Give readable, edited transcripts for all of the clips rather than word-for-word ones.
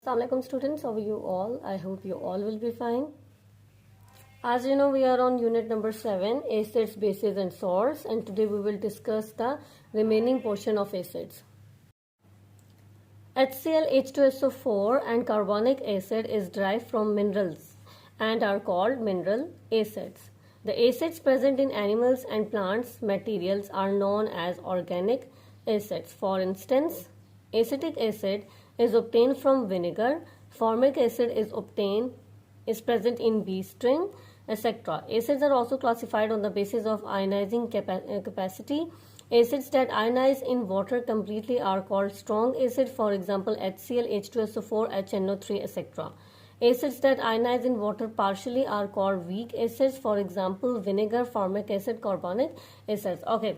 Assalamualaikum students, how are you all? I hope you all will be fine. As you know, we are on unit number 7, acids, bases and salts, and today we will discuss the remaining portion of acids. HCl, H2SO4 and carbonic acid is derived from minerals and are called mineral acids. The acids present in animals and plants materials are known as organic acids. For instance, acetic acid is obtained from vinegar, formic acid is present in bee sting, etc. Acids are also classified on the basis of ionizing capacity. Acids that ionize in water completely are called strong acid, for example HCl, H2SO4, HNO3, etc. Acids that ionize in water partially are called weak acids, for example vinegar, formic acid, carbonic acids. Okay.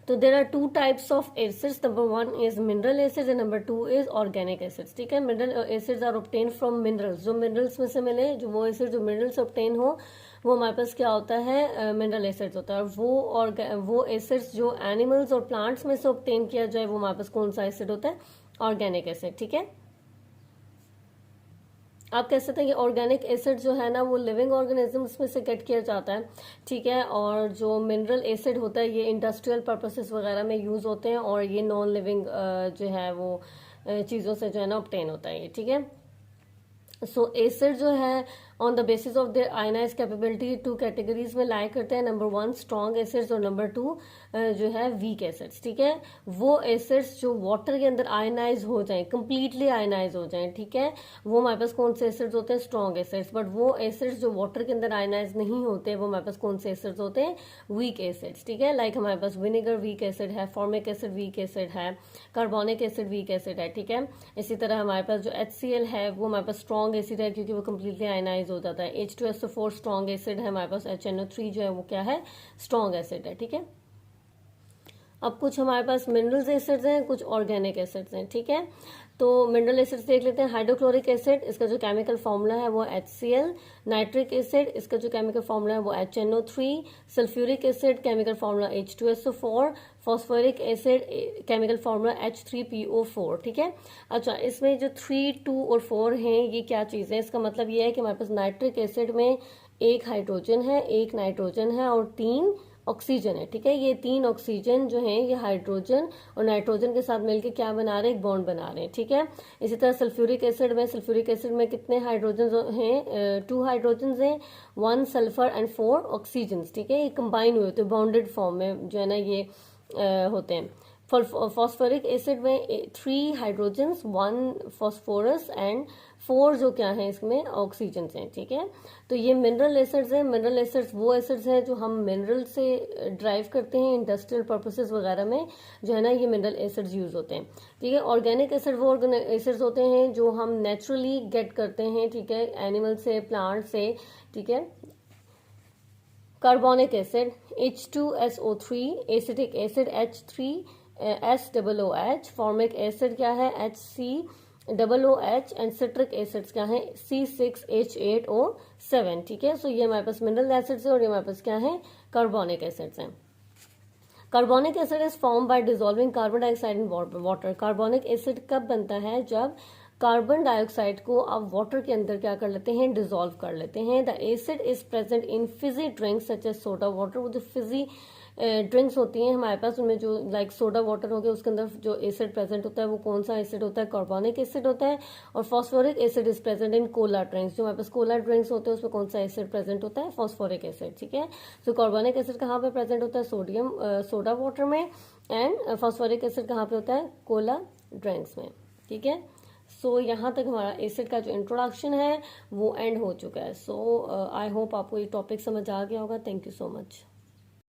तो there are two types of acids. Number 1 is mineral acids and number 2 is organic acids. ठीक है, mineral acids are obtain from minerals. जो minerals में से मिले, जो वो acid जो मिनरल्स ऑब्टेन हो, वो हमारे पास क्या होता है, मिनरल एसिड्स होता है. और वो एसिड्स जो एनिमल्स और प्लांट्स में से ऑब्टेन किया जाए, वो हमारे पास कौन सा एसिड होता है, ऑर्गेनिक एसिड. ठीक है, आप कह सकते हैं कि ऑर्गेनिक एसिड जो है ना, वो लिविंग ऑर्गेनिजम्स में से गेट किया जाता है. ठीक है, और जो मिनरल एसिड होता है ये इंडस्ट्रियल पर्पसेस वगैरह में यूज होते हैं, और ये नॉन लिविंग जो है वो चीज़ों से जो है ना ऑब्टेन होता है ये. ठीक है, सो एसिड जो है on the basis of their ionize capability two categories में लाइक करते हैं. नंबर 1 स्ट्रॉन्ग एसिड्स और नंबर 2 जो है वीक एसिड्स. ठीक है, वो एसिड्स जो वाटर के अंदर आयनाइज हो जाएं, कंप्लीटली आयनाइज हो जाएं, ठीक है, वो हमारे पास कौन से एसिड्स होते हैं, स्ट्रॉन्ग एसिड्स. बट वो एसिड्स जो वाटर के अंदर आयनाइज नहीं होते, वो हमारे पास कौन से एसिड्स होते हैं, वीक एसिड्स. ठीक है, लाइक हमारे पास विनेगर वीक एसिड है, फॉर्मिक एसिड वीक एसिड है, कार्बोनिक एसिड वीक एसिड है. ठीक है, इसी तरह हमारे पास जो HCl है वो हमारे पास स्ट्रॉन्ग एसिड है क्योंकि वो कंप्लीटली आयनाइज हो जाता है. H2SO4 स्ट्रॉन्ग एसिड है हमारे पास. HNO3 जो है वो क्या है, स्ट्रॉन्ग एसिड है. ठीक है, अब कुछ हमारे पास मिनरल्स एसिड्स हैं, कुछ ऑर्गेनिक एसिड्स हैं. ठीक है, तो मिनरल एसिड्स देख लेते हैं. हाइड्रोक्लोरिक एसिड, इसका जो केमिकल फॉर्मूला है वो HCl. नाइट्रिक एसिड, इसका जो केमिकल फॉर्मूला है वो HNO3. Sulphuric acid, chemical formula H2SO4. Phosphoric acid, chemical formula H3PO4. ठीक है, अच्छा, इसमें जो 3, 2 और 4 हैं, ये क्या चीज़ है, इसका मतलब ये है कि हमारे पास नाइट्रिक एसिड में एक हाइड्रोजन है, एक नाइट्रोजन है और 3 ऑक्सीजन है. ठीक है, ये 3 ऑक्सीजन जो हैं ये हाइड्रोजन और नाइट्रोजन के साथ मिलकर क्या बना रहे हैं, एक बॉन्ड बना रहे हैं. ठीक है, इसी तरह सल्फ्यूरिक एसिड में कितने हाइड्रोजन हैं, 2 हाइड्रोजन हैं, 1 सल्फर एंड 4 ऑक्सीजन. ठीक है, ये कंबाइन हुए होते हैं, बॉन्डेड फॉर्म में जो है ना ये होते हैं. फॉस्फोरिक एसिड में 3 हाइड्रोजन, 1 फॉस्फोरस एंड 4 जो क्या है इसमें ऑक्सीजन हैं. ठीक है, तो ये मिनरल एसिड्स हैं. मिनरल एसिड्स वो एसिड्स हैं जो हम मिनरल से ड्राइव करते हैं इंडस्ट्रियल पर्पसेस वगैरह में, जो है ना ये मिनरल एसिड्स यूज होते हैं. ठीक है, ऑर्गेनिक एसिड वो एसिड्स होते हैं जो हम नेचुरली गेट करते हैं. ठीक है, एनिमल से, प्लांट से. ठीक है, carbonic acid H2SO3, acetic acid H3SOOH, formic acid क्या है HCOOH एंड सिट्रिक एसिड्स क्या है C6H8O7. ठीक है, सो ये हमारे पास मिनरल एसिड्स है और ये हमारे पास क्या है, कार्बोनिक एसिड्स हैं. Carbonic acid is form by dissolving carbon dioxide in water. Carbonic acid कब बनता है, जब कार्बन डाइऑक्साइड को आप वाटर के अंदर क्या कर लेते हैं, डिसॉल्व कर लेते हैं. The acid is present in fizzy drinks such as soda water. वो जो फिजी ड्रिंक्स होती हैं हमारे पास, उनमें जो लाइक सोडा वाटर हो गया, उसके अंदर जो एसिड प्रेजेंट होता है वो कौन सा एसिड होता है, कार्बोनिक एसिड होता है. और phosphoric acid is present in Cola drinks. जो हमारे पास कोला ड्रिंक्स होते हैं उसमें कौन सा एसिड प्रेजेंट होता है, फॉस्फोरिक एसिड. ठीक है, तो कार्बोनिक एसिड कहाँ पे प्रेजेंट होता है, सोडा वाटर में, एंड फॉस्फोरिक एसिड कहाँ पे होता है, कोला ड्रिंक्स में. ठीक है, सो यहाँ तक हमारा एसिड का जो इंट्रोडक्शन है वो एंड हो चुका है. सो आई होप आपको ये टॉपिक समझ आ गया होगा. Thank you so much.